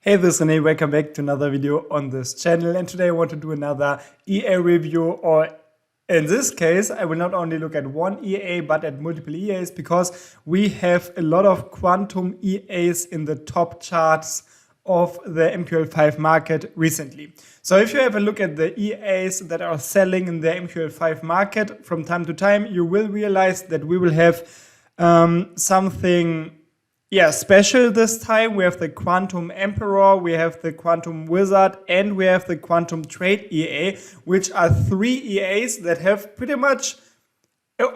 Hey, this is Rene, welcome back to another video on this channel, and today I want to do another EA review, or in this case I will not only look at one EA but at multiple EAs because we have a lot of quantum EAs in the top charts of the MQl5 market recently. So if you have a look at the EAs that are selling in the MQl5 market from time to time, you will realize that we will have something special this time. We have the Quantum Emperor, we have the Quantum Wizard, and we have the Quantum Trade EA, which are three EAs that have pretty much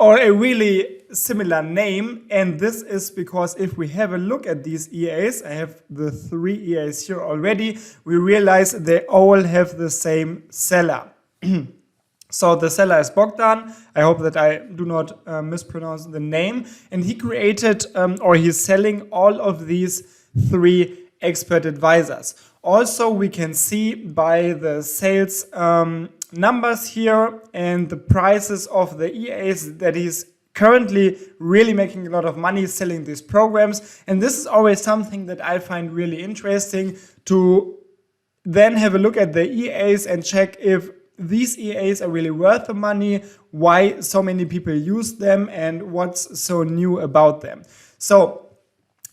or a really similar name. And this is because if we have a look at these EAs, I have the three EAs here already, we realize they all have the same seller. So the seller is Bogdan. I hope that I do not mispronounce the name. And he created or he's selling all of these three expert advisors. Also, we can see by the sales numbers here and the prices of the EAs that he's currently really making a lot of money selling these programs. And this is always something that I find really interesting, to then have a look at the EAs and check if these EAs are really worth the money, why so many people use them, and what's so new about them. So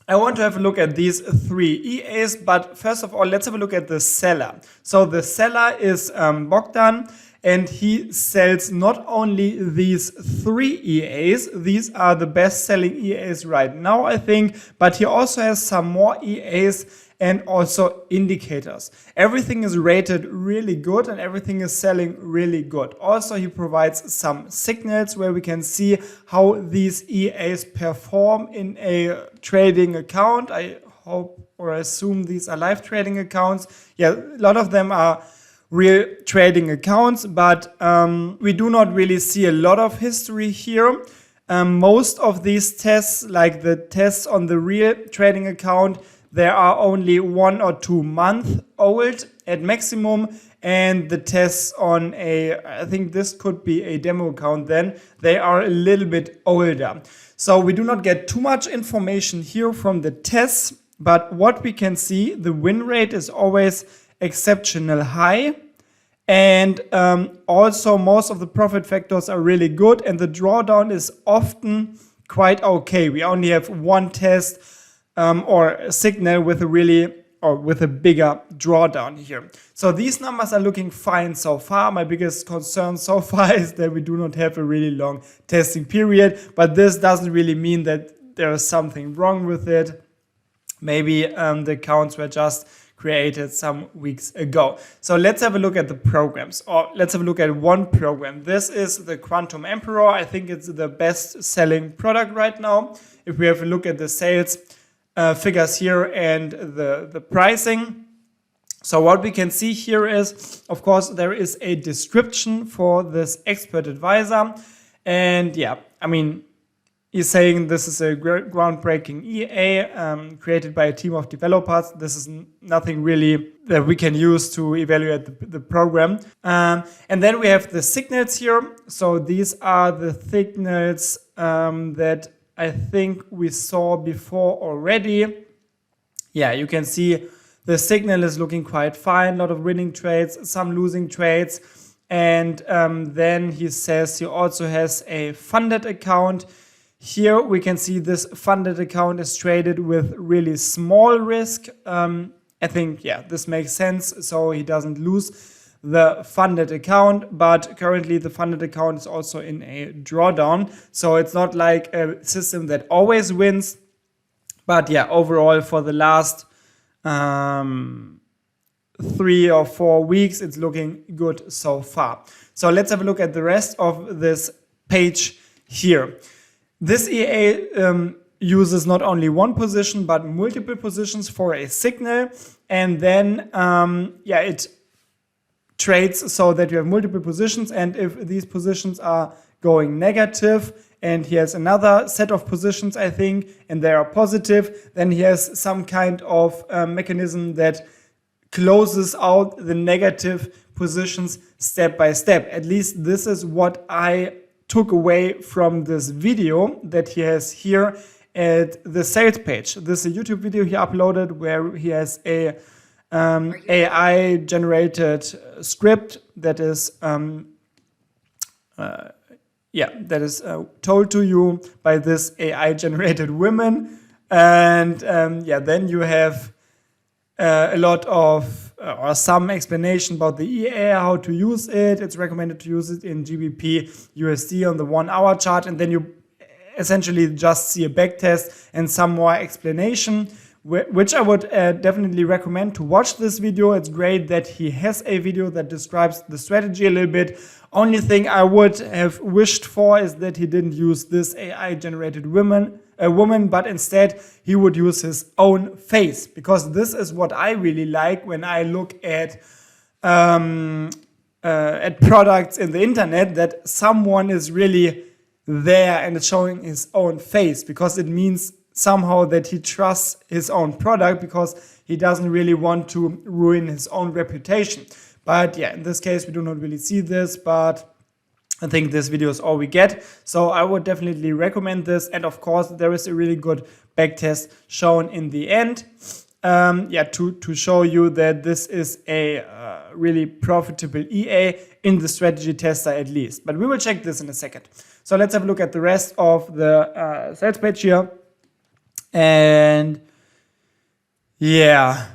I want to have a look at these three EAs, but first of all, let's have a look at the seller. So the seller is Bogdan, and he sells not only these three EAs, these are the best selling EAs right now, I think, but he also has some more EAs and also indicators. Everything is rated really good and everything is selling really good. Also, he provides some signals where we can see how these EAs perform in a trading account. I hope or assume these are live trading accounts. Yeah, a lot of them are real trading accounts, but we do not really see a lot of history here. Most of these tests, like the tests on the real trading account, they are only 1 or 2 months old at maximum, and the tests on I think this could be a demo account then, they are a little bit older. So we do not get too much information here from the tests, but what we can see, the win rate is always exceptional high, and also most of the profit factors are really good, and the drawdown is often quite okay. We only have one test or a signal with a bigger drawdown here. So these numbers are looking fine so far. My biggest concern so far is that we do not have a really long testing period, but this doesn't really mean that there is something wrong with it. Maybe the accounts were just created some weeks ago. So let's have a look at the programs, or let's have a look at one program. This is the Quantum Emperor. I think it's the best selling product right now. If we have a look at the sales figures here and the pricing. So what we can see here is, of course, there is a description for this expert advisor. And yeah, I mean, he's saying this is a groundbreaking EA created by a team of developers. This is nothing really that we can use to evaluate the program. And then we have the signals here. So these are the signals that I think we saw before already. Yeah, you can see the signal is looking quite fine. A lot of winning trades, some losing trades. And then he says he also has a funded account. Here we can see this funded account is traded with really small risk. I think, yeah, this makes sense. So he doesn't lose the funded account, but currently the funded account is also in a drawdown. So it's not like a system that always wins. But yeah, overall for the last 3 or 4 weeks, it's looking good so far. So let's have a look at the rest of this page here. This EA uses not only one position, but multiple positions for a signal. And then, it trades so that you have multiple positions, and if these positions are going negative and he has another set of positions, I think, and they are positive, then he has some kind of mechanism that closes out the negative positions step by step. At least this is what I took away from this video that he has here at the sales page. This is a YouTube video he uploaded where he has a AI generated script that is told to you by this AI generated women, and then you have a lot of or some explanation about the EA, how to use it. It's recommended to use it in GBP USD on the 1 hour chart, and then you essentially just see a backtest and some more explanation, which I would definitely recommend to watch this video. It's great that he has a video that describes the strategy a little bit. Only thing I would have wished for is that he didn't use this AI generated woman, but instead he would use his own face, because this is what I really like when I look at products in the internet, that someone is really there and it's showing his own face, because it means somehow that he trusts his own product, because he doesn't really want to ruin his own reputation. But yeah, in this case we do not really see this, but I think this video is all we get. So I would definitely recommend this, and of course there is a really good backtest shown in the end, to show you that this is a really profitable EA in the strategy tester at least. But we will check this in a second. So let's have a look at the rest of the sales page here. And yeah,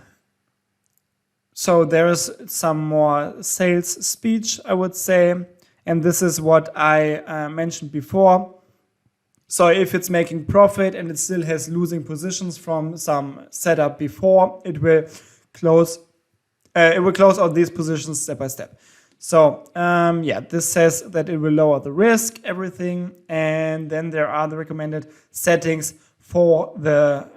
so there is some more sales speech, I would say. And this is what I mentioned before. So if it's making profit and it still has losing positions from some setup before, it will close out these positions step by step. So this says that it will lower the risk, everything, and then there are the recommended settings for the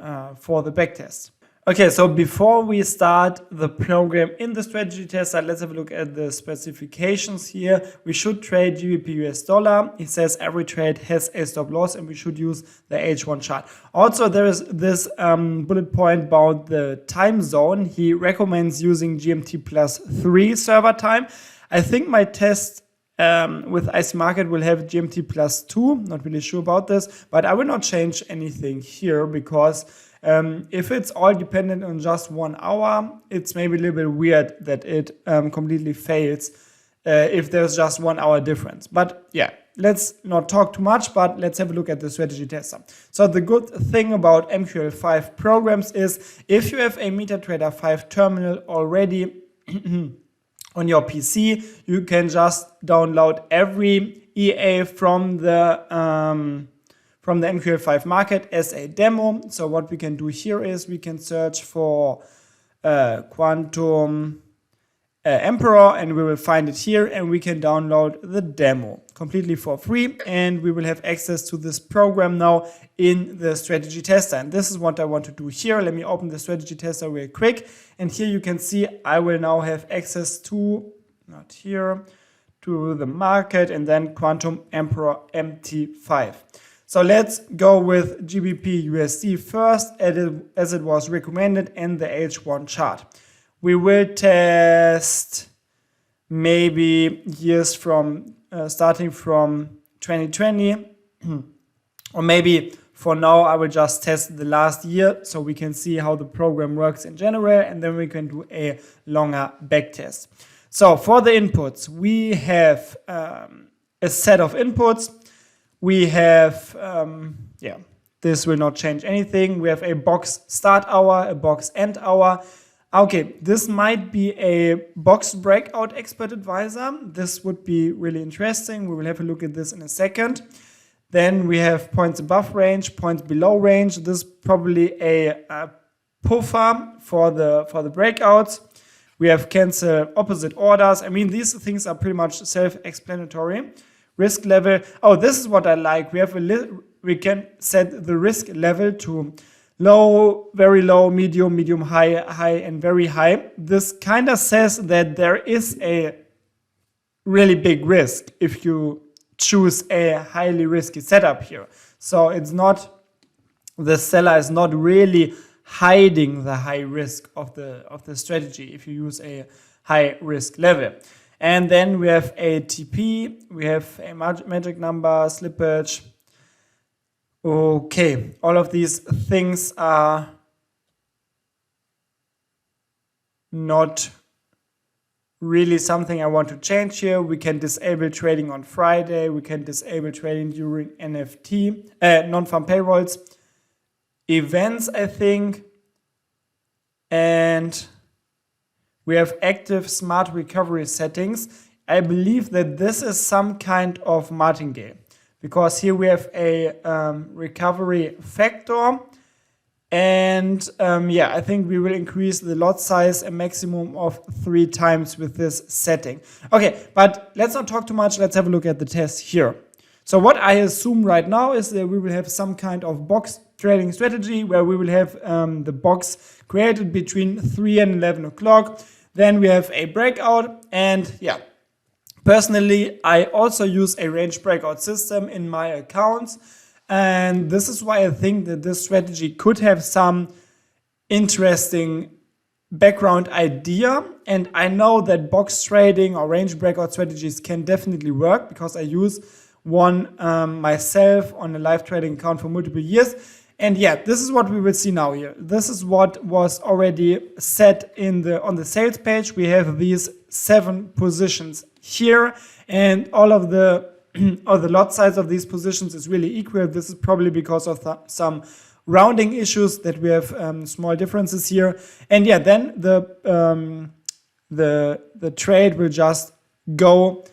backtest. Okay, so before we start the program in the strategy tester, let's have a look at the specifications here. We should trade GBP US dollar. It says every trade has a stop loss and we should use the H1 chart. Also, there is this bullet point about the time zone. He recommends using GMT+3 server time. I think my test with IC Market will have GMT+2. Not really sure about this, but I will not change anything here, because if it's all dependent on just 1 hour, it's maybe a little bit weird that it completely fails if there's just 1 hour difference. But yeah, let's not talk too much, but let's have a look at the strategy tester. So the good thing about MQl5 programs is if you have a MetaTrader 5 terminal already on your PC, you can just download every EA from the MQl5 market as a demo. So what we can do here is we can search for Quantum Emperor, and we will find it here, and we can download the demo completely for free, and we will have access to this program now in the strategy tester. And this is what I want to do here. Let me open the strategy tester real quick, and here you can see I will now have access to, not here, to the market, and then Quantum Emperor MT5. So let's go with GBP USD first, as it was recommended in the H1 chart. We will test maybe years from starting from 2020, or maybe for now I will just test the last year so we can see how the program works in general, and then we can do a longer backtest. So for the inputs, we have a set of inputs. We have, this will not change anything. We have a box start hour, a box end hour. Okay, this might be a box breakout expert advisor. This would be really interesting. We will have a look at this in a second. Then we have points above range, points below range. This is probably a puffer for the breakouts. We have cancel opposite orders. I mean, these things are pretty much self-explanatory. Risk level. Oh, this is what I like. We can set the risk level to low, very low, medium, medium, high, high, and very high. This kind of says that there is a really big risk if you choose a highly risky setup here. So it's not, the seller is not really hiding the high risk of the strategy if you use a high risk level. And then we have a TP, we have a magic number, slippage. Okay, all of these things are not really something I want to change here. We can disable trading on Friday. We can disable trading during NFT, non-farm payrolls, events, I think. And we have active smart recovery settings. I believe that this is some kind of martingale, because here we have a recovery factor. And yeah, I think we will increase the lot size a maximum of 3 times with this setting. Okay, but let's not talk too much. Let's have a look at the test here. So what I assume right now is that we will have some kind of box trading strategy where we will have the box created between 3 and 11 o'clock. Then we have a breakout, and yeah, personally, I also use a range breakout system in my accounts. And this is why I think that this strategy could have some interesting background idea. And I know that box trading or range breakout strategies can definitely work, because I use one myself on a live trading account for multiple years. And yeah, this is what we will see now here. This is what was already set on the sales page. We have these 7 positions here, and all of the lot size of these positions is really equal. This is probably because of some rounding issues that we have small differences here. And yeah, then the trade will just go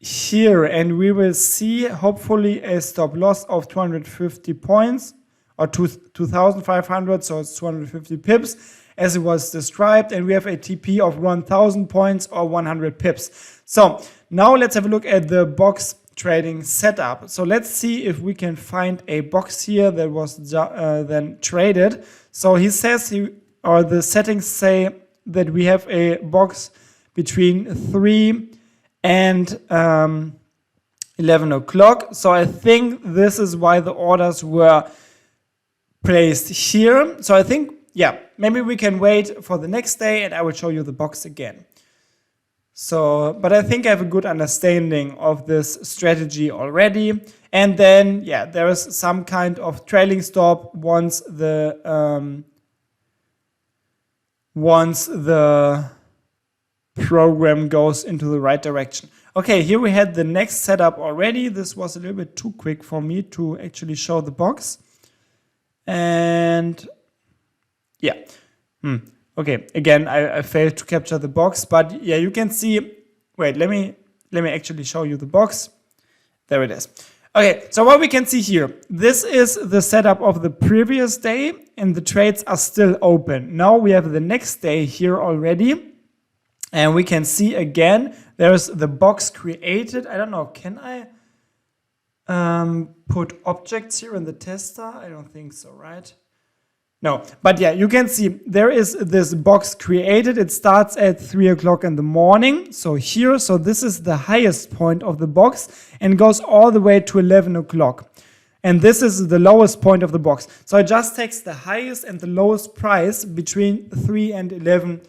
here, and we will see hopefully a stop loss of 250 points or 2,500, so it's 250 pips as it was described, and we have a TP of 1,000 points or 100 pips. So now let's have a look at the box trading setup. So let's see if we can find a box here that was then traded. So he says the settings say that we have a box between 3 and 11 o'clock. So I think this is why the orders were placed here. So I think, yeah, maybe we can wait for the next day and I will show you the box again. So, but I think I have a good understanding of this strategy already. And then, yeah, there is some kind of trailing stop once the program goes into the right direction. Okay, here we had the next setup already. This was a little bit too quick for me to actually show the box. And yeah. Okay, again, I failed to capture the box, but yeah, you can see, wait, let me actually show you the box. There it is. Okay, so what we can see here, this is the setup of the previous day and the trades are still open. Now we have the next day here already. And we can see again, there's the box created. I don't know, can I put objects here in the tester? I don't think so, right? No, but yeah, you can see there is this box created. It starts at 3 o'clock in the morning. So here, so this is the highest point of the box and goes all the way to 11 o'clock. And this is the lowest point of the box. So it just takes the highest and the lowest price between 3 and 11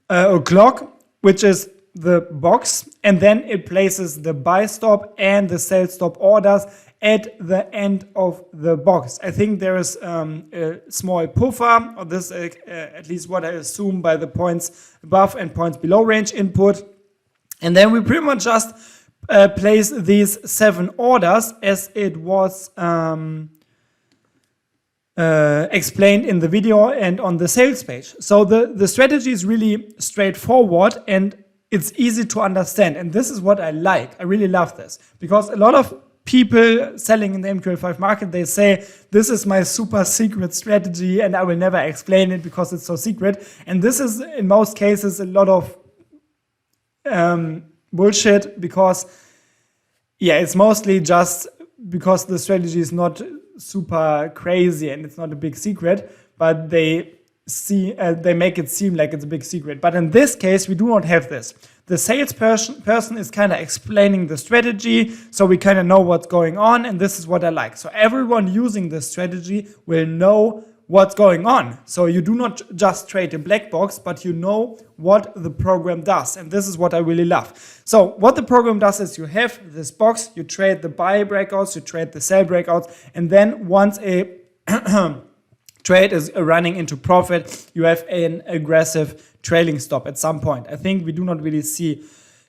o'clock, which is the box, and then it places the buy stop and the sell stop orders at the end of the box. I think there is a small puffer, or this at least what I assume by the points above and points below range input. And then we pretty much just place these 7 orders as it was explained in the video and on the sales page. So the strategy is really straightforward and it's easy to understand. And this is what I like. I really love this, because a lot of people selling in the MQl5 market, they say, this is my super secret strategy and I will never explain it because it's so secret. And this is in most cases a lot of bullshit, because yeah, it's mostly just because the strategy is not super crazy and it's not a big secret, but they make it seem like it's a big secret. But in this case, we do not have this. The sales person is kind of explaining the strategy, so we kind of know what's going on, and this is what I like. So everyone using this strategy will know what's going on. So you do not just trade a black box, but you know what the program does, and this is what I really love. So what the program does is you have this box, you trade the buy breakouts, you trade the sell breakouts, and then once a trade is running into profit, you have an aggressive trailing stop at some point. I think we do not really see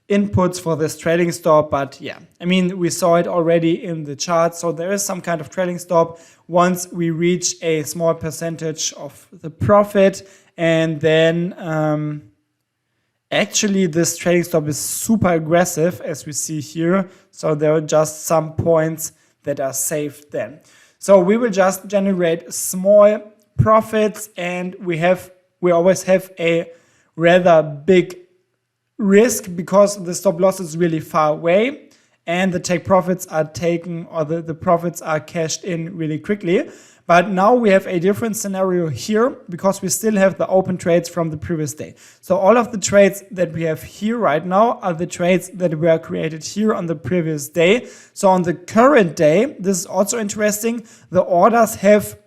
inputs for this trailing stop, but yeah, I mean, we saw it already in the chart. So there is some kind of trailing stop once we reach a small percentage of the profit. And then actually this trailing stop is super aggressive, as we see here. So there are just some points that are saved then. So we will just generate small profits, and we always have a rather big risk because the stop loss is really far away and the take profits are taken, or the profits are cashed in really quickly. But now we have a different scenario here because we still have the open trades from the previous day. So all of the trades that we have here right now are the trades that were created here on the previous day. So on the current day, this is also interesting, the orders have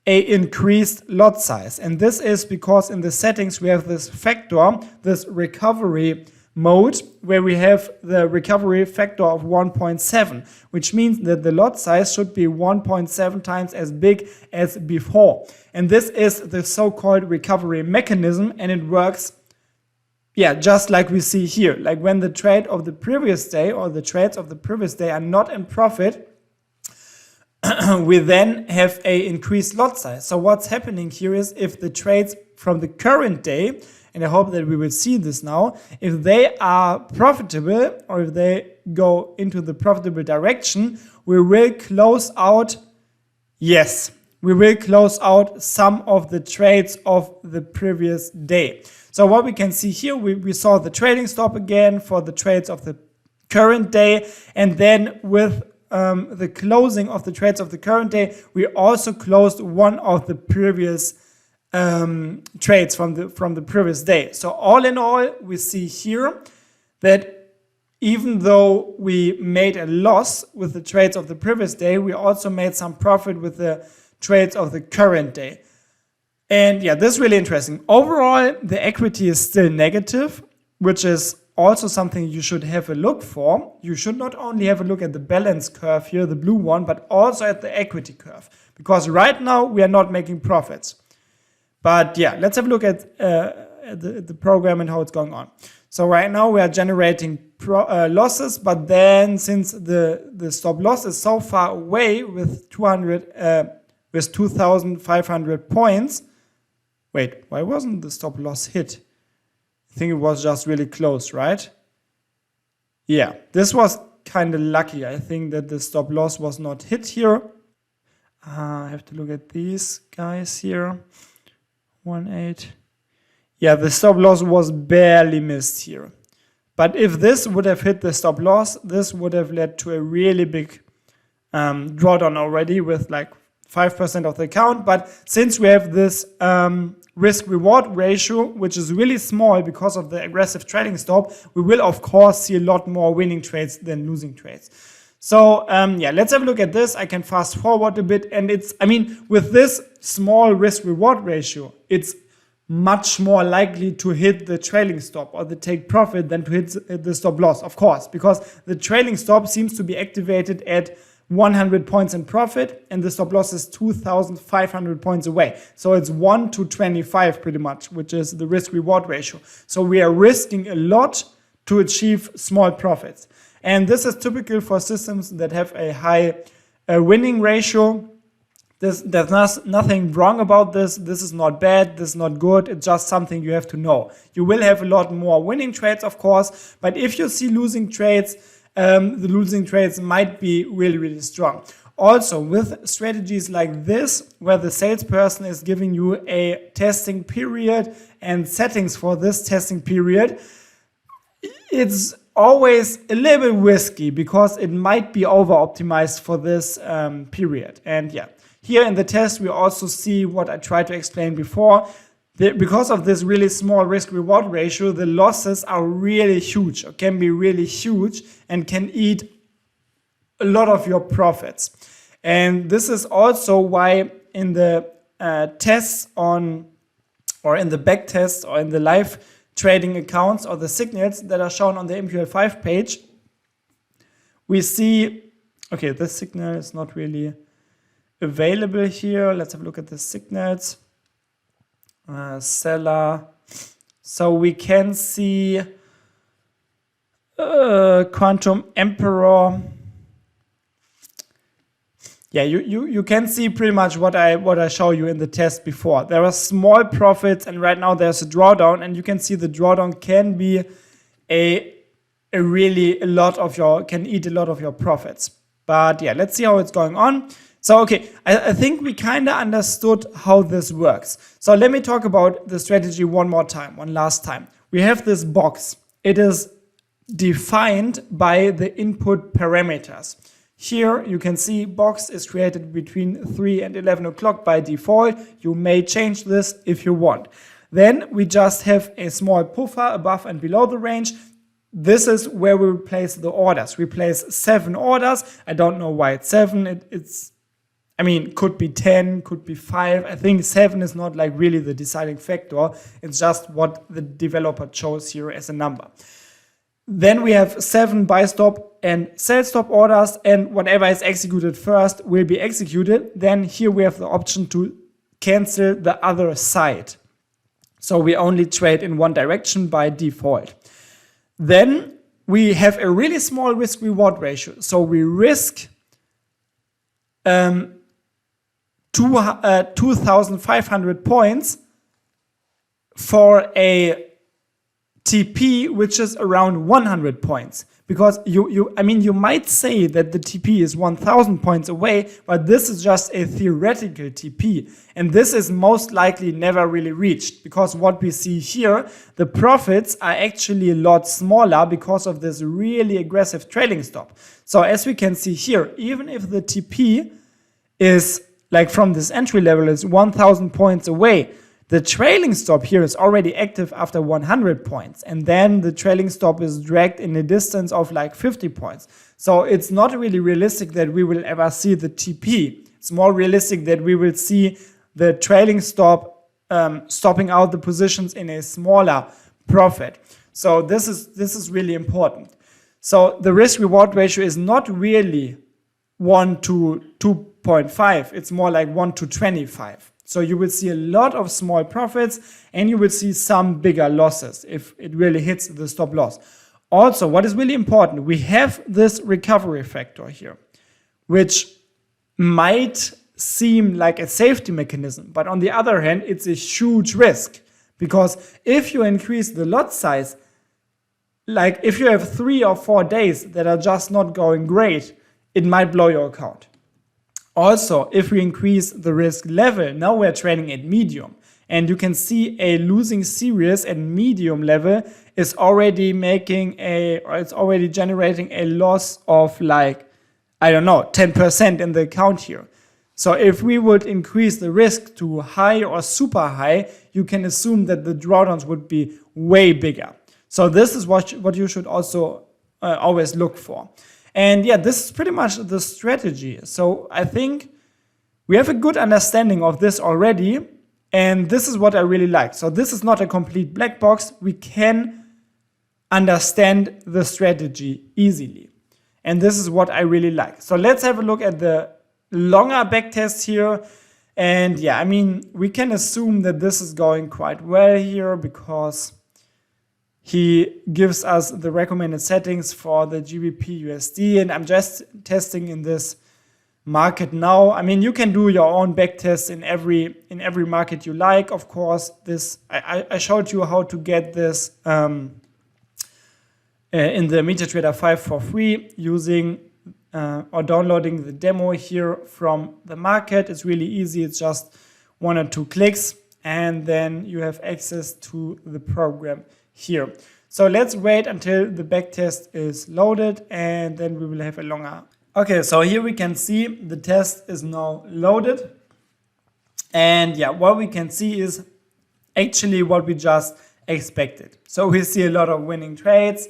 a increased lot size. And this is because in the settings we have this factor, this recovery mode, where we have the recovery factor of 1.7, which means that the lot size should be 1.7 times as big as before. And this is the so-called recovery mechanism, and it works, yeah, just like we see here. Like when the trade of the previous day or the trades of the previous day are not in profit, we then have a increased lot size. So what's happening here is if the trades from the current day, and I hope that we will see this now, if they are profitable or if they go into the profitable direction, we will close out, yes, we will close out some of the trades of the previous day. So what we can see here, we saw the trading stop again for the trades of the current day, and then with the closing of the trades of the current day, we also closed one of the previous trades from the previous day. So all in all, we see here that even though we made a loss with the trades of the previous day, we also made some profit with the trades of the current day. And yeah, this is really interesting. Overall, the equity is still negative, which is also something you should have a look for. You should not only have a look at the balance curve here, the blue one, but also at the equity curve, because right now we are not making profits. But yeah, let's have a look at the program and how it's going on. So right now we are generating losses, but then since the stop loss is so far away with 2,500 points, wait, why wasn't the stop loss hit? I think it was just really close, right? Yeah, this was kind of lucky. I think that the stop loss was not hit here. I have to look at these guys here. 1.8. Yeah, the stop loss was barely missed here. But if this would have hit the stop loss, this would have led to a really big drawdown already with like 5% of the account. But since we have this risk-reward ratio, which is really small because of the aggressive trading stop, we will of course see a lot more winning trades than losing trades. So yeah, let's have a look at this. I can fast forward a bit, and with this small risk-reward ratio, it's much more likely to hit the trailing stop or the take profit than to hit the stop loss, of course, because the trailing stop seems to be activated at 100 points in profit, and the stop loss is 2,500 points away. So it's 1 to 25 pretty much, which is the risk-reward ratio. So we are risking a lot to achieve small profits. And this is typical for systems that have a high winning ratio. There's nothing wrong about this. This is not bad. This is not good. It's just something you have to know. You will have a lot more winning trades, of course. But if you see losing trades, the losing trades might be really, really strong. Also, with strategies like this, where the salesperson is giving you a testing period and settings for this testing period, it's always a little bit risky because it might be over-optimized for this period. And yeah, here in the test, we also see what I tried to explain before. Because of this really small risk-reward ratio, the losses are really huge, or can be really huge, and can eat a lot of your profits. And this is also why in the tests or in the back tests, or in the live trading accounts, or the signals that are shown on the MQl5 page, we see, okay, this signal is not really available here. Let's have a look at the signals. Seller. So we can see Quantum Emperor. Yeah, you can see pretty much what I show you in the test before. There are small profits, and right now there's a drawdown, and you can see the drawdown can be can eat a lot of your profits. But yeah, let's see how it's going on. So okay, I think we kind of understood how this works. So let me talk about the strategy one last time. We have this box. It is defined by the input parameters. Here you can see box is created between 3 and 11 o'clock by default. You may change this if you want. Then we just have a small puffer above and below the range. This is where we place the orders. We place 7 orders. I don't know why it's 7. Could be 10, could be 5. I think 7 is not like really the deciding factor. It's just what the developer chose here as a number. Then we have 7 buy stop and sell stop orders, and whatever is executed first will be executed. Then here we have the option to cancel the other side. So we only trade in one direction by default. Then we have a really small risk reward ratio. So we risk 2,500 points for a TP which is around 100 points, because you might say that the TP is 1,000 points away, but this is just a theoretical TP, and this is most likely never really reached, because what we see here, the profits are actually a lot smaller because of this really aggressive trailing stop. So as we can see here, even if the TP is like from this entry level is 1,000 points away, the trailing stop here is already active after 100 points. And then the trailing stop is dragged in a distance of like 50 points. So it's not really realistic that we will ever see the TP. It's more realistic that we will see the trailing stop stopping out the positions in a smaller profit. So this is really important. So the risk reward ratio is not really 1 to 2.5. It's more like 1 to 25. So you will see a lot of small profits, and you will see some bigger losses if it really hits the stop loss. Also, what is really important, we have this recovery factor here, which might seem like a safety mechanism, but on the other hand, it's a huge risk, because if you increase the lot size, like if you have 3 or 4 days that are just not going great, it might blow your account. Also, if we increase the risk level, now we're trading at medium, and you can see a losing series at medium level is already generating a loss of like, 10% in the account here. So if we would increase the risk to high or super high, you can assume that the drawdowns would be way bigger. So this is what you should also always look for. And yeah, this is pretty much the strategy. So I think we have a good understanding of this already, and this is what I really like. So this is not a complete black box. We can understand the strategy easily, and this is what I really like. So let's have a look at the longer backtest here. And yeah, we can assume that this is going quite well here, because he gives us the recommended settings for the GBP USD, and I'm just testing in this market now. You can do your own backtest in every market you like. Of course, this I showed you how to get this in the MetaTrader 5 for free using or downloading the demo here from the market. It's really easy. It's just 1 or 2 clicks, and then you have access to the program here. So let's wait until the backtest is loaded, and then we will have a longer. Okay, so here we can see the test is now loaded. And yeah, what we can see is actually what we just expected. So we see a lot of winning trades,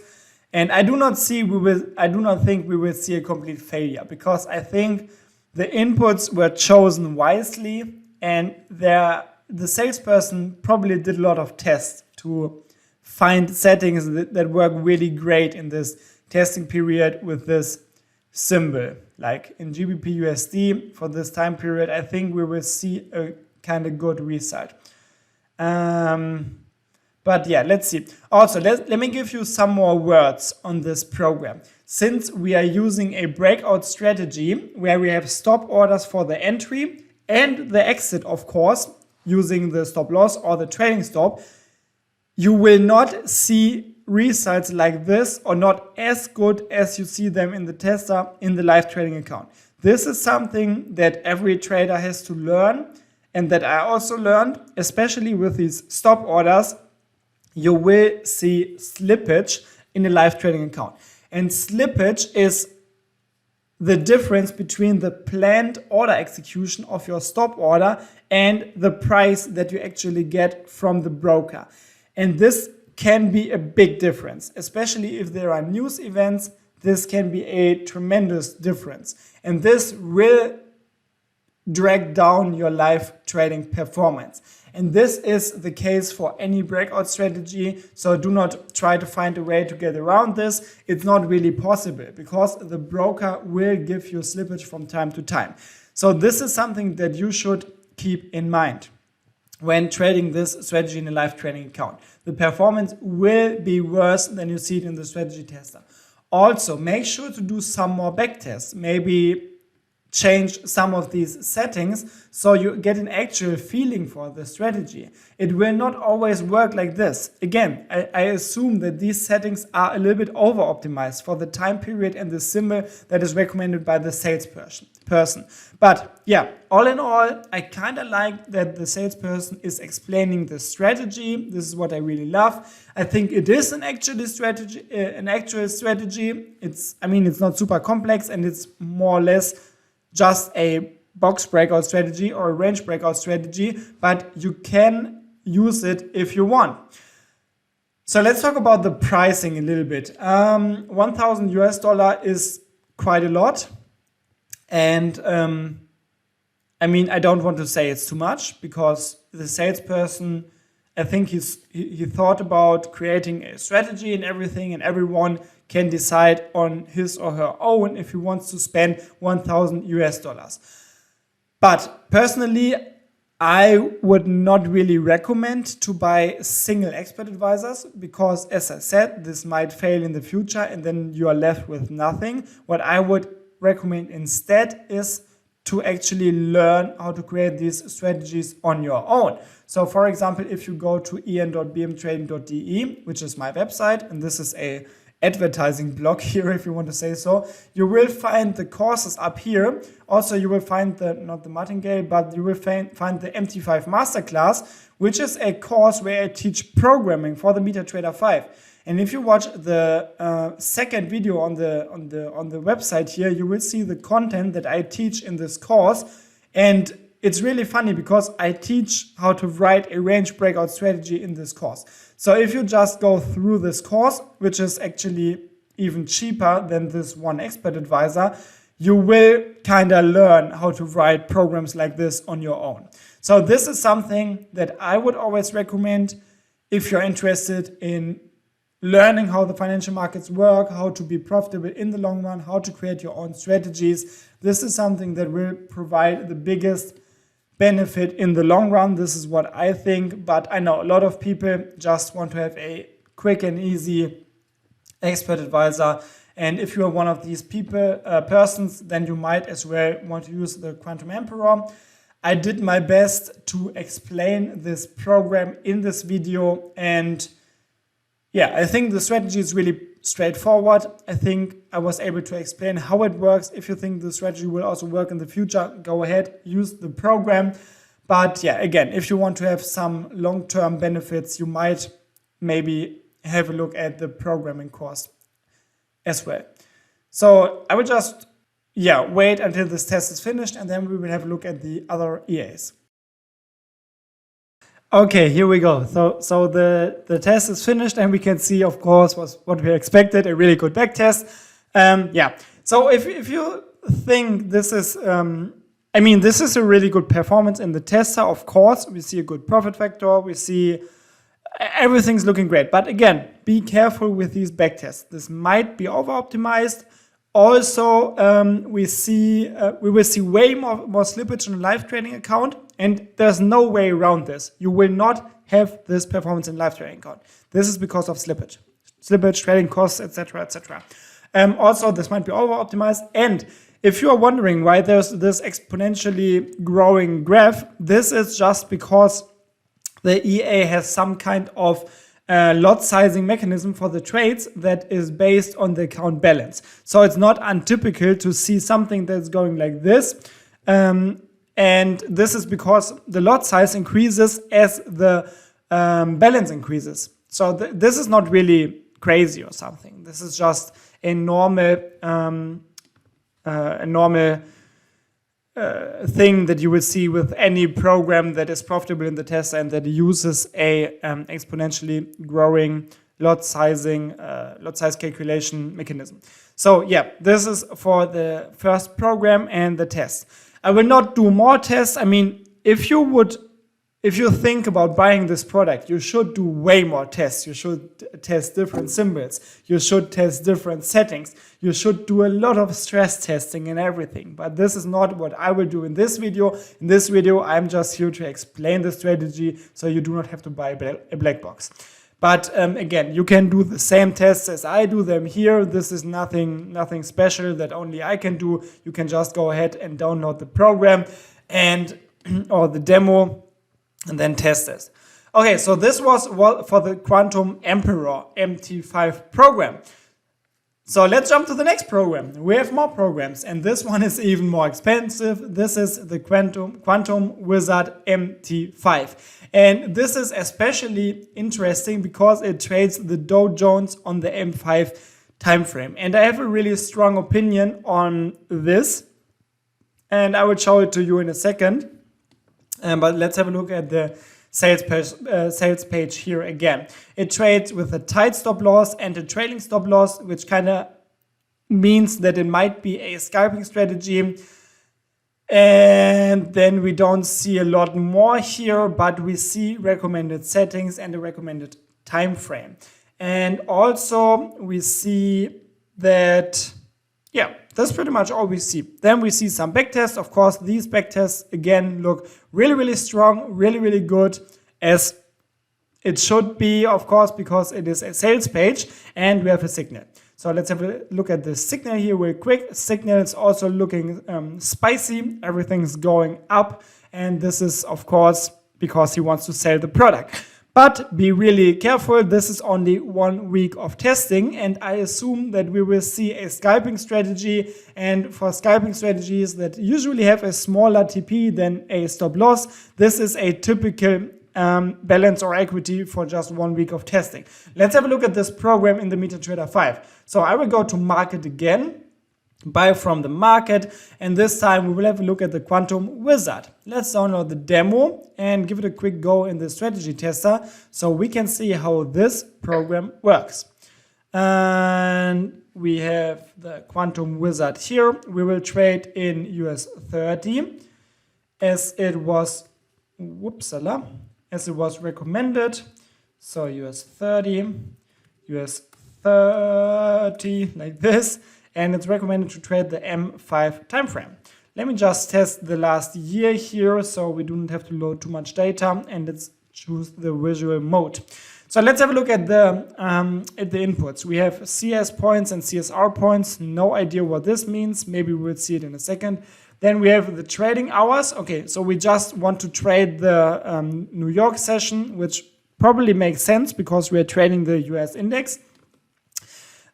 and I do not think we will see a complete failure, because I think the inputs were chosen wisely, and the salesperson probably did a lot of tests to find settings that work really great in this testing period with this symbol, like in GBP USD for this time period, I think we will see a kind of good result. But yeah, let's see. Also, let me give you some more words on this program. Since we are using a breakout strategy where we have stop orders for the entry and the exit, of course, using the stop loss or the trading stop, you will not see results like this, or not as good as you see them in the tester in the live trading account. This is something that every trader has to learn, and that I also learned, especially with these stop orders. You will see slippage in a live trading account. And slippage is the difference between the planned order execution of your stop order and the price that you actually get from the broker. And this can be a big difference, especially if there are news events. This can be a tremendous difference. And this will drag down your live trading performance. And this is the case for any breakout strategy. So do not try to find a way to get around this. It's not really possible because the broker will give you slippage from time to time. So this is something that you should keep in mind when trading this strategy in a live trading account. The performance will be worse than you see it in the strategy tester. Also, make sure to do some more backtests. Maybe change some of these settings so you get an actual feeling for the strategy. It will not always work like this. Again, I assume that these settings are a little bit over optimized for the time period and the symbol that is recommended by the salesperson. But yeah, all in all, I kind of like that the salesperson is explaining the strategy. This is what I really love. I think it is an actual strategy. It's not super complex, and it's more or less just a box breakout strategy or a range breakout strategy, but you can use it if you want. So let's talk about the pricing a little bit. $1,000 is quite a lot. And I don't want to say it's too much, because the salesperson, I think he thought about creating a strategy and everything, and everyone can decide on his or her own if he wants to spend $1,000. But personally, I would not really recommend to buy single expert advisors, because as I said, this might fail in the future and then you are left with nothing. What I would recommend instead is to actually learn how to create these strategies on your own. So for example, if you go to en.bmtrading.de, which is my website, and this is a advertising blog here, if you want to say so, you will find the courses up here. Also, you will find not the martingale, but you will find the MT5 masterclass, which is a course where I teach programming for the MetaTrader 5. And if you watch the second video on the website here, you will see the content that I teach in this course. And it's really funny because I teach how to write a range breakout strategy in this course. So if you just go through this course, which is actually even cheaper than this one expert advisor, you will kind of learn how to write programs like this on your own. So this is something that I would always recommend if you're interested in learning how the financial markets work, how to be profitable in the long run, how to create your own strategies. This is something that will provide the biggest benefit in the long run. This is what I think, but I know a lot of people just want to have a quick and easy expert advisor. And if you are one of these persons, then you might as well want to use the Quantum Emperor. I did my best to explain this program in this video, and yeah, I think the strategy is really straightforward. I think I was able to explain how it works. If you think the strategy will also work in the future, go ahead, use the program. But yeah, again, if you want to have some long-term benefits, you might maybe have a look at the programming course as well. So I will just wait until this test is finished, and then we will have a look at the other EAs. Okay, here we go. So the test is finished, and we can see, of course, was what we expected, a really good back test. So if you think this is, this is a really good performance in the tester, of course, we see a good profit factor, we see everything's looking great. But again, be careful with these back tests. This might be over-optimized, Also, we will see way more slippage in a live trading account, and there's no way around this. You will not have this performance in live trading account. This is because of slippage, trading costs, etc., etc. Also, this might be over-optimized. And if you are wondering why there's this exponentially growing graph, this is just because the EA has some kind of lot sizing mechanism for the trades that is based on the account balance. So it's not untypical to see something that's going like this. And this is because the lot size increases as the balance increases. So this is not really crazy or something. This is just a normal thing that you will see with any program that is profitable in the test and that uses a exponentially growing lot size calculation mechanism. So yeah, this is for the first program and the test. I will not do more tests. I mean, if you think about buying this product, you should do way more tests. You should test different symbols. You should test different settings. You should do a lot of stress testing and everything. But this is not what I will do in this video. In this video, I'm just here to explain the strategy so you do not have to buy a black box. But again, you can do the same tests as I do them here. This is nothing special that only I can do. You can just go ahead and download the program and or the demo and then test this. Okay, so this was for the Quantum Emperor MT5 program. So let's jump to the next program. We have more programs, and this one is even more expensive. This is the Quantum Wizard MT5. And this is especially interesting because it trades the Dow Jones on the M5 time frame. And I have a really strong opinion on this, and I will show it to you in a second. But let's have a look at the sales page here again. It trades with a tight stop loss and a trailing stop loss, which kind of means that it might be a scalping strategy. And then we don't see a lot more here, but we see recommended settings and a recommended time frame. And also we see that, yeah, that's pretty much all we see. Then we see some backtests. Of course, these backtests again look really, really strong, really, really good, as it should be, of course, because it is a sales page and we have a signal. So let's have a look at the signal here real quick. Signal is also looking spicy. Everything's going up. And this is, of course, because he wants to sell the product. But be really careful, this is only 1 week of testing, and I assume that we will see a scalping strategy, and for scalping strategies that usually have a smaller TP than a stop loss, this is a typical balance or equity for just 1 week of testing. Let's have a look at this program in the MetaTrader 5. So I will go to market again, buy from the market, and this time we will have a look at the Quantum Wizard. Let's download the demo and give it a quick go in the strategy tester so we can see how this program works. And we have the Quantum Wizard here. We will trade in US 30 as it was recommended. So US 30 like this. And it's recommended to trade the M5 time frame. Let me just test the last year here so we don't have to load too much data, and let's choose the visual mode. So let's have a look at the inputs. We have CS points and CSR points. No idea what this means. Maybe we'll see it in a second. Then we have the trading hours. Okay, so we just want to trade the New York session, which probably makes sense because we are trading the US index.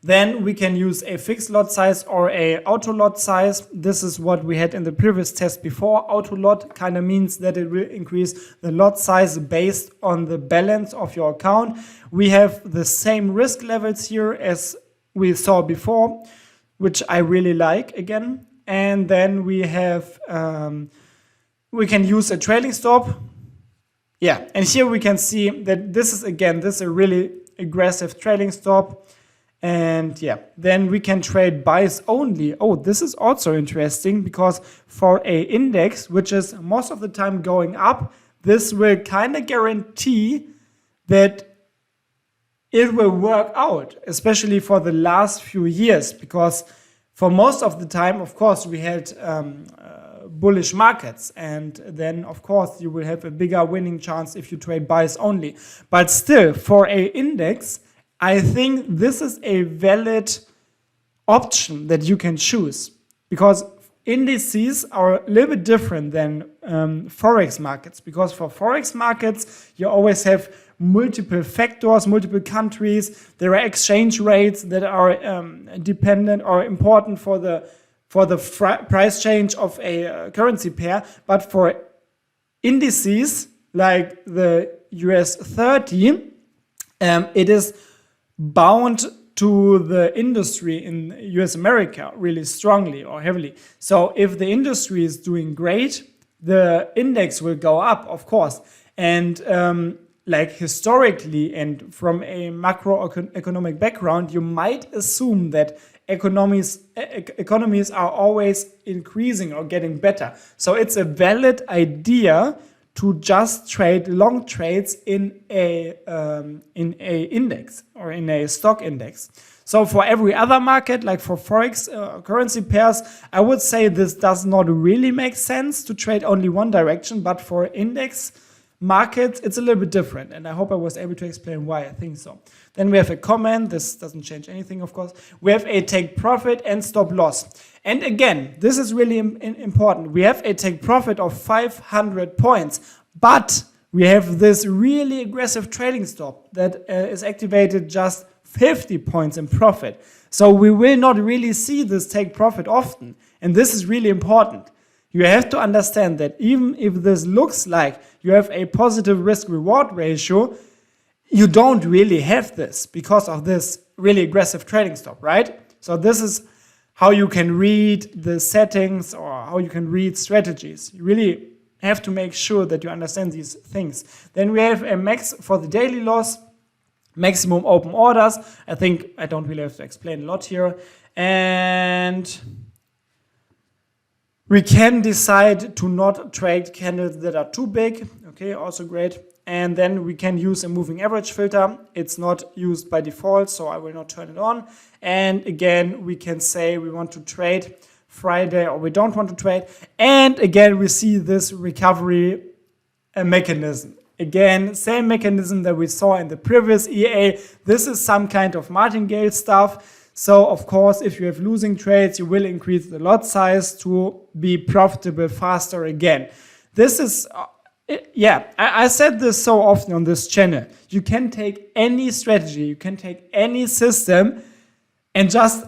Then we can use a fixed lot size or a auto lot size. This is what we had in the previous test before. Auto lot kind of means that it will increase the lot size based on the balance of your account. We have the same risk levels here as we saw before, which I really like again. And then we have, we can use a trailing stop. Yeah, and here we can see that this is a really aggressive trailing stop. And yeah, then we can trade buys only. Oh, this is also interesting because for a index, which is most of the time going up, this will kind of guarantee that it will work out, especially for the last few years, because for most of the time, of course, we had bullish markets, and then of course you will have a bigger winning chance if you trade buys only. But still, for a index, I think this is a valid option that you can choose, because indices are a little bit different than Forex markets, because for Forex markets, you always have multiple factors, multiple countries. There are exchange rates that are dependent or important for the price change of a currency pair. But for indices like the US 30, it is bound to the industry in US America really strongly or heavily. So if the industry is doing great, the index will go up, of course. And like historically and from a macroeconomic background, you might assume that economies are always increasing or getting better. So it's a valid idea to just trade long trades in a index or in a stock index. So for every other market, like for Forex currency pairs, I would say this does not really make sense to trade only one direction, but for index markets, it's a little bit different. And I hope I was able to explain why I think so. Then we have a comment. This doesn't change anything, of course. We have a take profit and stop loss. And again, this is really important. We have a take profit of 500 points, but we have this really aggressive trading stop that is activated just 50 points in profit. So we will not really see this take profit often. And this is really important. You have to understand that even if this looks like you have a positive risk reward ratio, you don't really have this because of this really aggressive trading stop, right? So this is how you can read the settings or how you can read strategies. You really have to make sure that you understand these things. Then we have a max for the daily loss, maximum open orders. I think I don't really have to explain a lot here. And we can decide to not trade candles that are too big. Okay, also great. And then we can use a moving average filter. It's not used by default, so I will not turn it on. And again, we can say we want to trade Friday or we don't want to trade. And again, we see this recovery mechanism. Again, same mechanism that we saw in the previous EA. This is some kind of martingale stuff. So of course, if you have losing trades, you will increase the lot size to be profitable faster again. This is, I said this so often on this channel. You can take any strategy, you can take any system and just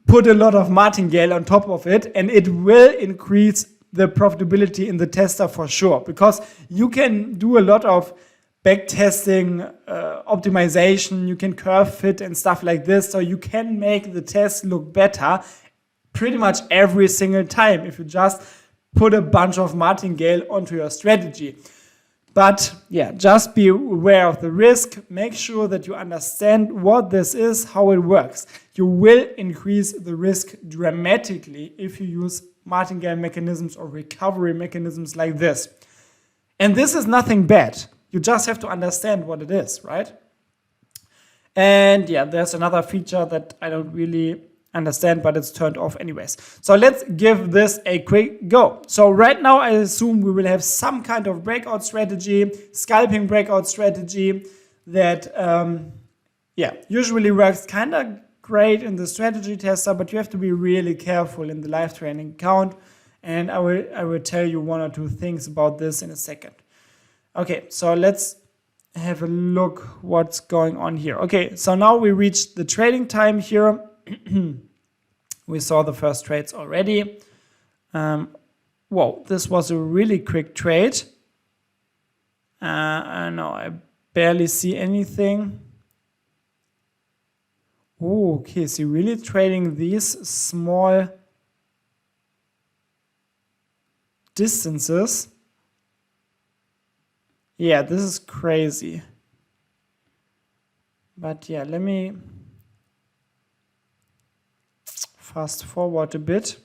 put a lot of martingale on top of it, and it will increase the profitability in the tester for sure, because you can do a lot of back testing, optimization, you can curve fit and stuff like this, so you can make the test look better pretty much every single time if you just put a bunch of martingale onto your strategy. But yeah, just be aware of the risk. Make sure that you understand what this is, how it works. You will increase the risk dramatically if you use martingale mechanisms or recovery mechanisms like this. And this is nothing bad. You just have to understand what it is, right? And yeah, there's another feature that I don't really understand, but it's turned off anyways. So let's give this a quick go. So right now I assume we will have some kind of breakout strategy, scalping breakout strategy that usually works kind of great in the strategy tester, but you have to be really careful in the live training account. And I will tell you one or two things about this in a second. Okay, so let's have a look what's going on here. Okay, so now we reached the trading time here. We saw the first trades already. Whoa, this was a really quick trade. I know, I barely see anything. Oh, okay, so really trading these small distances. Yeah, this is crazy. But yeah, let me fast forward a bit.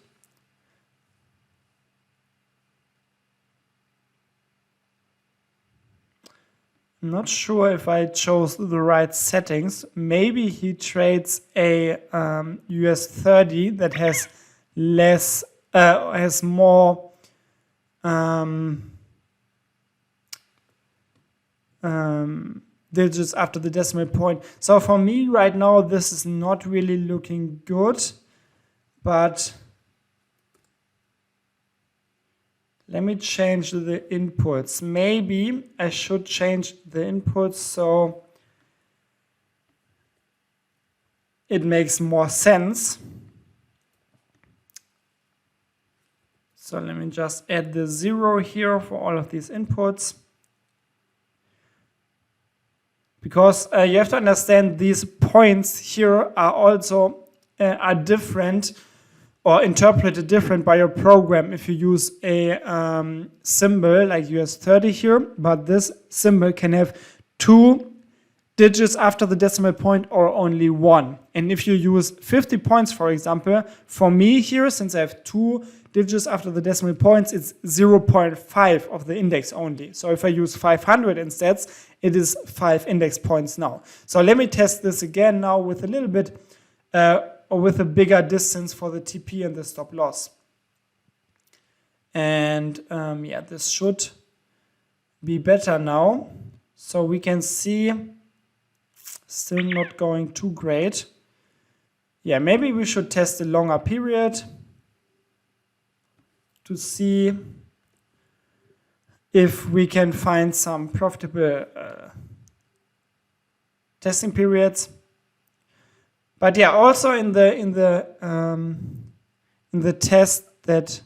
not sure if I chose the right settings. Maybe he trades a US 30 that has less, has more digits after the decimal point. So for me right now, this is not really looking good, but let me change the inputs. Maybe I should change the inputs so it makes more sense. So let me just add the 0 here for all of these inputs. Because you have to understand these points here are also are different or interpreted different by your program if you use a symbol like US 30 here, but this symbol can have 2 digits after the decimal point or only 1. And if you use 50 points, for example, for me here, since I have 2 digits after the decimal points, it's 0.5 of the index only. So if I use 500 instead, it is 5 index points now. So let me test this again now with a little bit or with a bigger distance for the TP and the stop loss. And yeah, this should be better now. So we can see still not going too great. Yeah, maybe we should test a longer period to see if we can find some profitable testing periods. But yeah, also in the test that,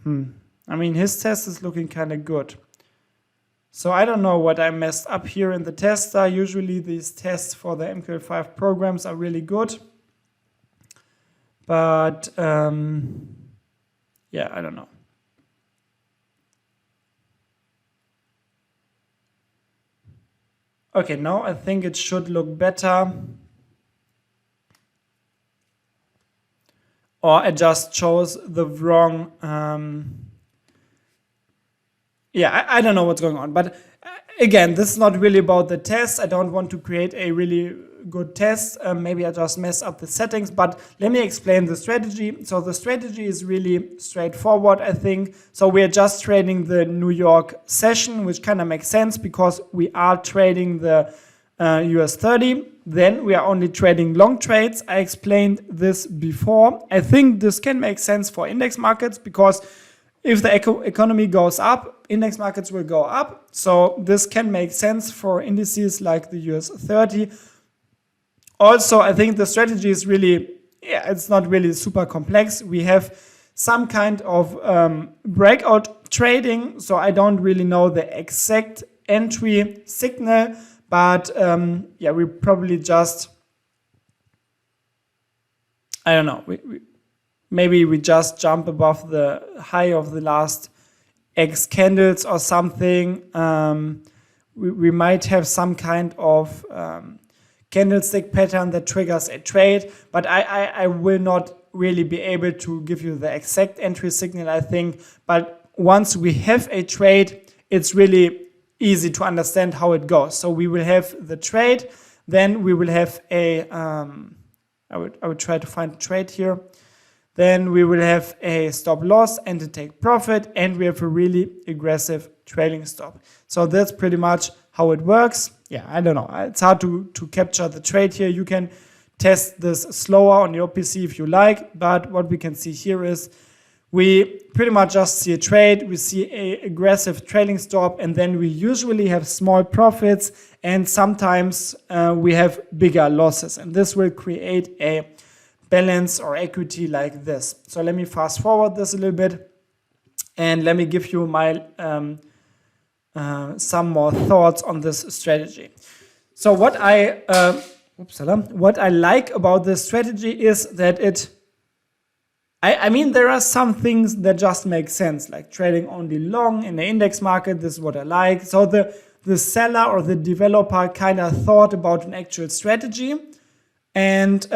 I mean, his test is looking kind of good. So I don't know what I messed up here in the tester. Usually these tests for the MQl5 programs are really good. But yeah, I don't know. Okay, now I think it should look better. Or I just chose the wrong, yeah, I don't know what's going on. But again, this is not really about the test. I don't want to create a really good test. Maybe I just mess up the settings, but let me explain the strategy. So the strategy is really straightforward, I think. So we are just trading the New York session, which kind of makes sense because we are trading the US 30. Then we are only trading long trades. I explained this before. I think this can make sense for index markets because if the economy goes up, index markets will go up. So this can make sense for indices like the US 30. Also, I think the strategy is really, yeah, it's not really super complex. We have some kind of breakout trading, so I don't really know the exact entry signal, but yeah, we probably just, I don't know, maybe we just jump above the high of the last X candles or something. We might have some kind of candlestick pattern that triggers a trade, but I will not really be able to give you the exact entry signal, I think. But once we have a trade, it's really easy to understand how it goes. So we will have the trade, then we will have a, I would try to find a trade here. Then we will have a stop loss and a take profit, and we have a really aggressive trailing stop. So that's pretty much how it works. Yeah, I don't know. It's hard to capture the trade here. You can test this slower on your PC if you like, but what we can see here is we pretty much just see a trade. We see an aggressive trailing stop, and then we usually have small profits, and sometimes we have bigger losses, and this will create a balance or equity like this. So let me fast forward this a little bit, and let me give you my some more thoughts on this strategy. So what I like about this strategy is that I mean, there are some things that just make sense, like trading only long in the index market. This is what I like. So the seller or the developer kind of thought about an actual strategy, and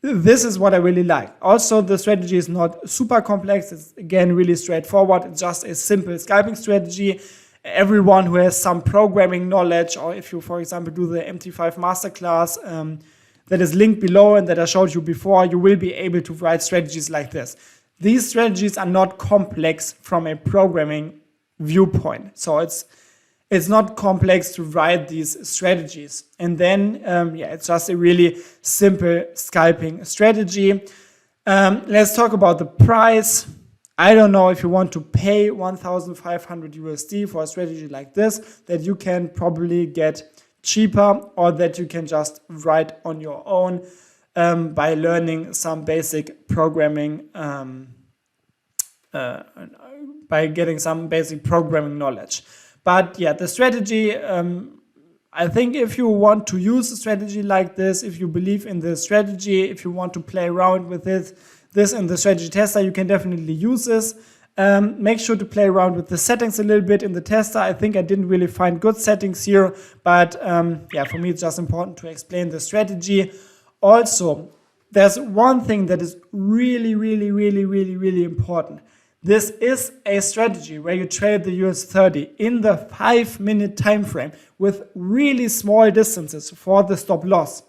this is what I really like. Also, the strategy is not super complex. It's again really straightforward. It's just a simple scalping strategy. Everyone who has some programming knowledge, or if you, for example, do the MT5 masterclass that is linked below and that I showed you before, you will be able to write strategies like this. These strategies are not complex from a programming viewpoint. So it's not complex to write these strategies. And then, it's just a really simple scalping strategy. Let's talk about the price. I don't know if you want to pay 1,500 USD for a strategy like this, that you can probably get cheaper, or that you can just write on your own by learning some basic programming, by getting some basic programming knowledge. But yeah, the strategy, I think if you want to use a strategy like this, if you believe in the strategy, if you want to play around with this in the strategy tester, you can definitely use this. Make sure to play around with the settings a little bit in the tester. I think I didn't really find good settings here, but for me it's just important to explain the strategy. Also, there's one thing that is really, really, really, really, really important. This is a strategy where you trade the US 30 in the 5-minute time frame with really small distances for the stop loss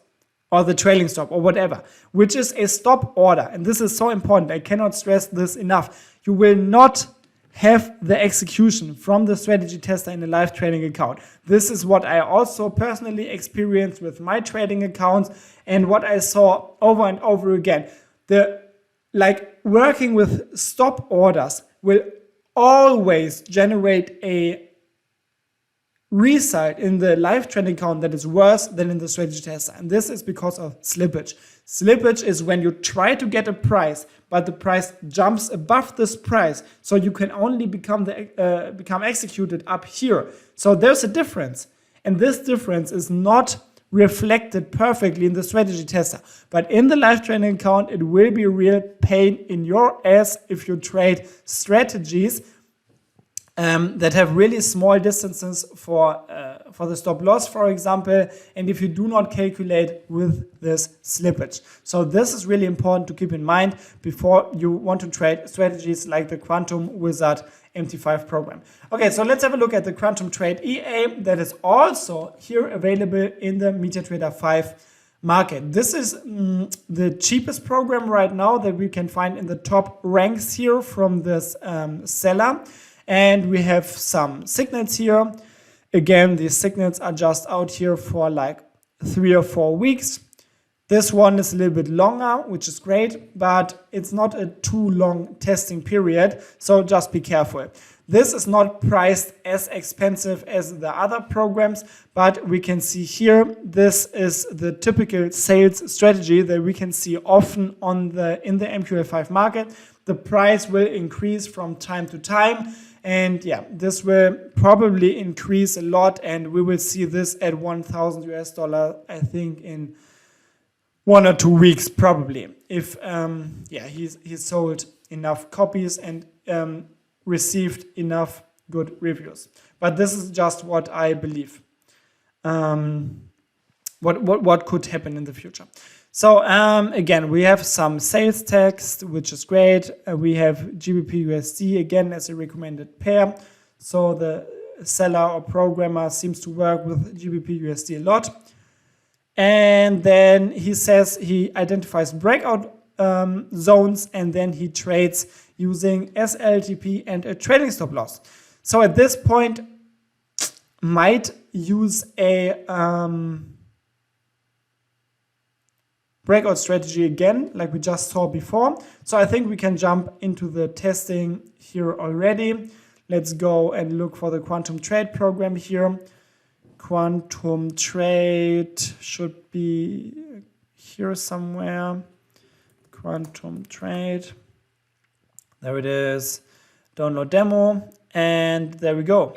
or the trailing stop or whatever, which is a stop order. And this is so important. I cannot stress this enough. You will not have the execution from the strategy tester in a live trading account. This is what I also personally experienced with my trading accounts and what I saw over and over again. Working with stop orders will always generate a result in the live trading account that is worse than in the strategy tester. And this is because of slippage. Slippage is when you try to get a price, but the price jumps above this price. So you can only become executed up here. So there's a difference. And this difference is not reflected perfectly in the strategy tester. But in the live trading account, it will be a real pain in your ass if you trade strategies that have really small distances for the stop loss, for example, and if you do not calculate with this slippage. So this is really important to keep in mind before you want to trade strategies like the Quantum Wizard MT5 program. Okay, so let's have a look at the Quantum Trade EA that is also here available in the MetaTrader 5 market. This is the cheapest program right now that we can find in the top ranks here from this seller. And we have some signals here. Again, these signals are just out here for like 3 or 4 weeks. This one is a little bit longer, which is great, but it's not a too long testing period, so just be careful. This is not priced as expensive as the other programs, but we can see here, this is the typical sales strategy that we can see often in the MQl5 market. The price will increase from time to time. And yeah, this will probably increase a lot, and we will see this at 1,000 US dollar, I think, in 1 or 2 weeks, probably. If he sold enough copies and received enough good reviews. But this is just what I believe. What could happen in the future. So again, we have some sales text, which is great. We have GBP USD again as a recommended pair. So the seller or programmer seems to work with GBP USD a lot. And then he says he identifies breakout zones, and then he trades using SLTP and a trailing stop loss. So at this point, might use a breakout strategy again, like we just saw before. So I think we can jump into the testing here already. Let's go and look for the Quantum Trade program here. Quantum Trade should be here somewhere. Quantum Trade. There it is. Download demo. And there we go.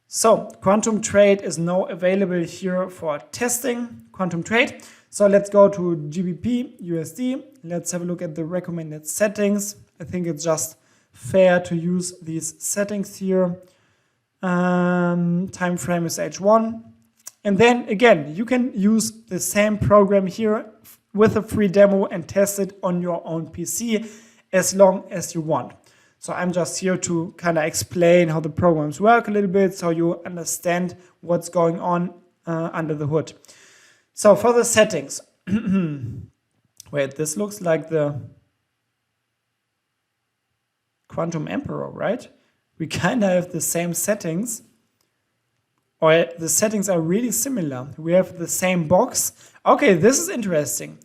So Quantum Trade is now available here for testing. Quantum Trade. So let's go to GBP USD. Let's have a look at the recommended settings. I think it's just fair to use these settings here. Time frame is H1. And then again, you can use the same program here with a free demo and test it on your own PC as long as you want. So I'm just here to kind of explain how the programs work a little bit so you understand what's going on under the hood. So for the settings, wait, this looks like the Quantum Emperor, right? We kind of have the same settings, or the settings are really similar. We have the same box. Okay, this is interesting.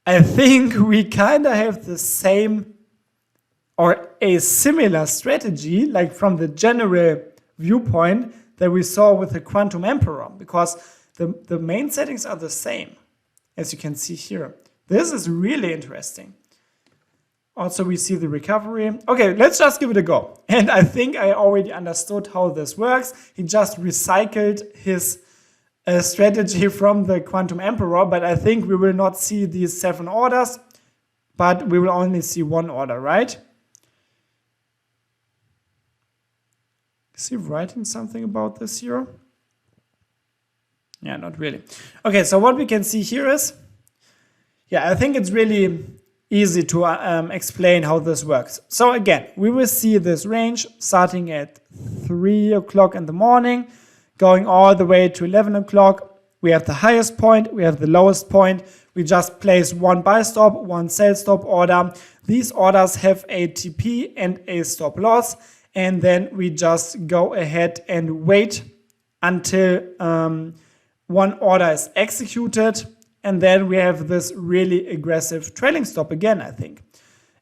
I think we kind of have the same or a similar strategy, like from the general viewpoint that we saw with the Quantum Emperor, because the main settings are the same, as you can see here. This is really interesting. Also, we see the recovery. Okay, let's just give it a go. And I think I already understood how this works. He just recycled his strategy from the Quantum Emperor, but I think we will not see these 7 orders, but we will only see 1 order, right? Is he writing something about this here? Yeah, not really. Okay, so what we can see here is, yeah, I think it's really easy to explain how this works. So again, we will see this range starting at 3 o'clock in the morning, going all the way to 11 o'clock. We have the highest point, we have the lowest point. We just place 1 buy stop, 1 sell stop order. These orders have a TP and a stop loss. And then we just go ahead and wait until 1 order is executed. And then we have this really aggressive trailing stop again, I think.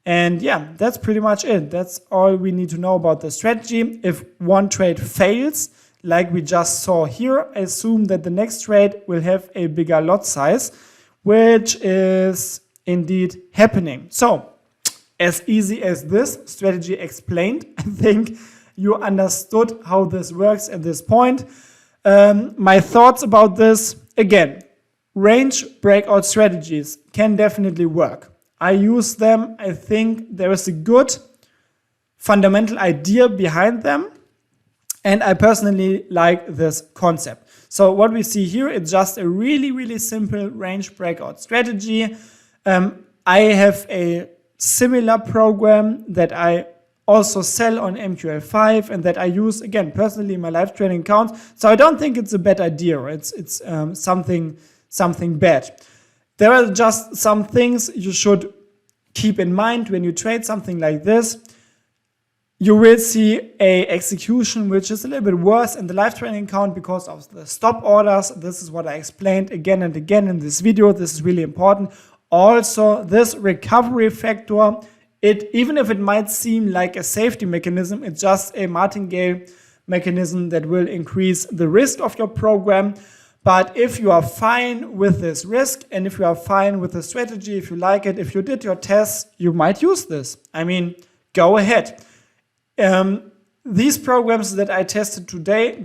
And yeah, that's pretty much it. That's all we need to know about the strategy. If one trade fails, like we just saw here, assume that the next trade will have a bigger lot size, which is indeed happening. So, as easy as this strategy explained, I think you understood how this works at this point. My thoughts about this, again, range breakout strategies can definitely work. I use them. I think there is a good fundamental idea behind them. And I personally like this concept. So what we see here, it's just a really, really simple range breakout strategy. I have a similar program that I also sell on MQl5 and that I use, again, personally in my live trading account. So I don't think it's a bad idea. It's something bad. There are just some things you should keep in mind when you trade something like this. You will see a execution which is a little bit worse in the live trading account because of the stop orders. This is what I explained again and again in this video. This is really important. Also, this recovery factor, even if it might seem like a safety mechanism, it's just a martingale mechanism that will increase the risk of your program. But if you are fine with this risk and if you are fine with the strategy, if you like it, if you did your tests, you might use this. I mean, go ahead. These programs that I tested today,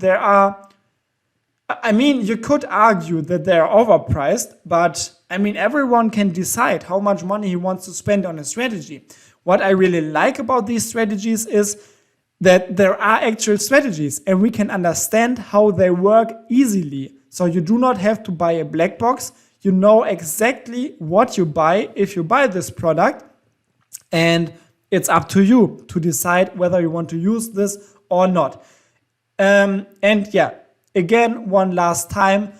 you could argue that they are overpriced, but everyone can decide how much money he wants to spend on a strategy. What I really like about these strategies is that there are actual strategies and we can understand how they work easily. So you do not have to buy a black box. You know exactly what you buy if you buy this product, and it's up to you to decide whether you want to use this or not. And yeah, again, one last time,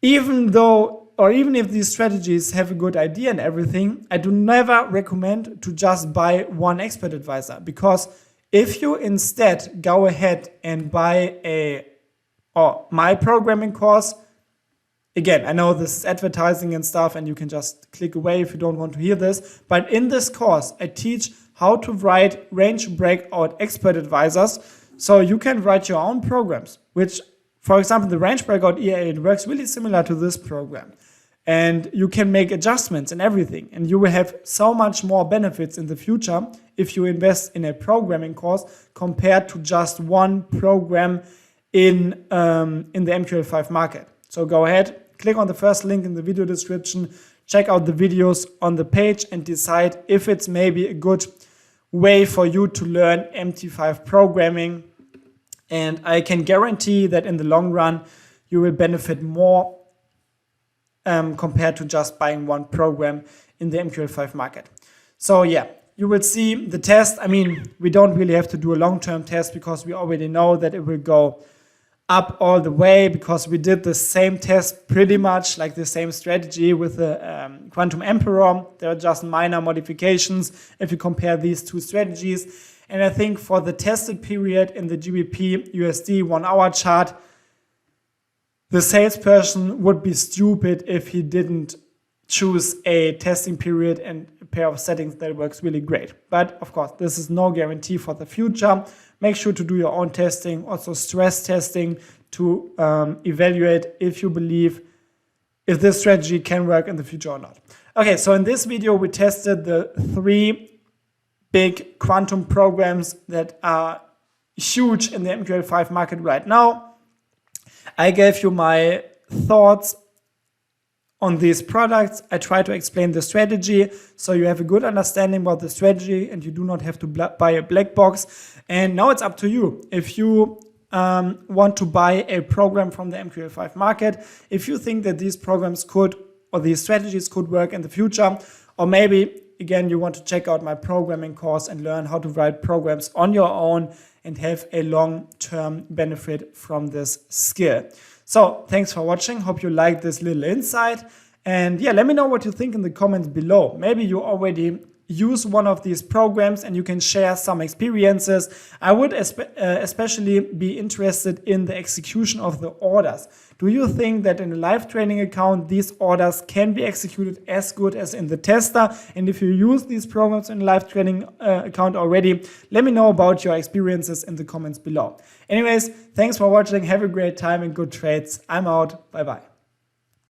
even if these strategies have a good idea and everything, I do never recommend to just buy one expert advisor, because if you instead go ahead and buy my programming course, again, I know this is advertising and stuff and you can just click away if you don't want to hear this, but in this course, I teach how to write range breakout expert advisors so you can write your own programs, which, for example, the range breakout EA, it works really similar to this program. And you can make adjustments and everything. And you will have so much more benefits in the future if you invest in a programming course compared to just one program in the MQl5 market. So go ahead, click on the first link in the video description, check out the videos on the page and decide if it's maybe a good way for you to learn MT5 programming. And I can guarantee that in the long run, you will benefit more compared to just buying one program in the MQl5 market. So yeah, you will see the test. I mean, we don't really have to do a long-term test because we already know that it will go up all the way, because we did the same test, pretty much like the same strategy with the Quantum Emperor. There are just minor modifications if you compare these two strategies. And I think for the tested period in the GBP USD 1 hour chart, the salesperson would be stupid if he didn't choose a testing period and a pair of settings that works really great. But of course, this is no guarantee for the future. Make sure to do your own testing, also stress testing, to evaluate if you believe if this strategy can work in the future or not. Okay, so in this video, we tested the 3 big quantum programs that are huge in the MQl5 market right now. I gave you my thoughts on these products. I try to explain the strategy so you have a good understanding about the strategy and you do not have to buy a black box. And now it's up to you. If you want to buy a program from the MQl5 market, if you think that these programs could, or these strategies could work in the future, or maybe again you want to check out my programming course and learn how to write programs on your own and have a long-term benefit from this skill. So thanks for watching. Hope you liked this little insight. And yeah, let me know what you think in the comments below. Maybe you already use one of these programs and you can share some experiences. I would especially be interested in the execution of the orders. Do you think that in a live trading account, these orders can be executed as good as in the tester? And if you use these programs in a live trading account already, let me know about your experiences in the comments below. Anyways, thanks for watching. Have a great time and good trades. I'm out. Bye bye.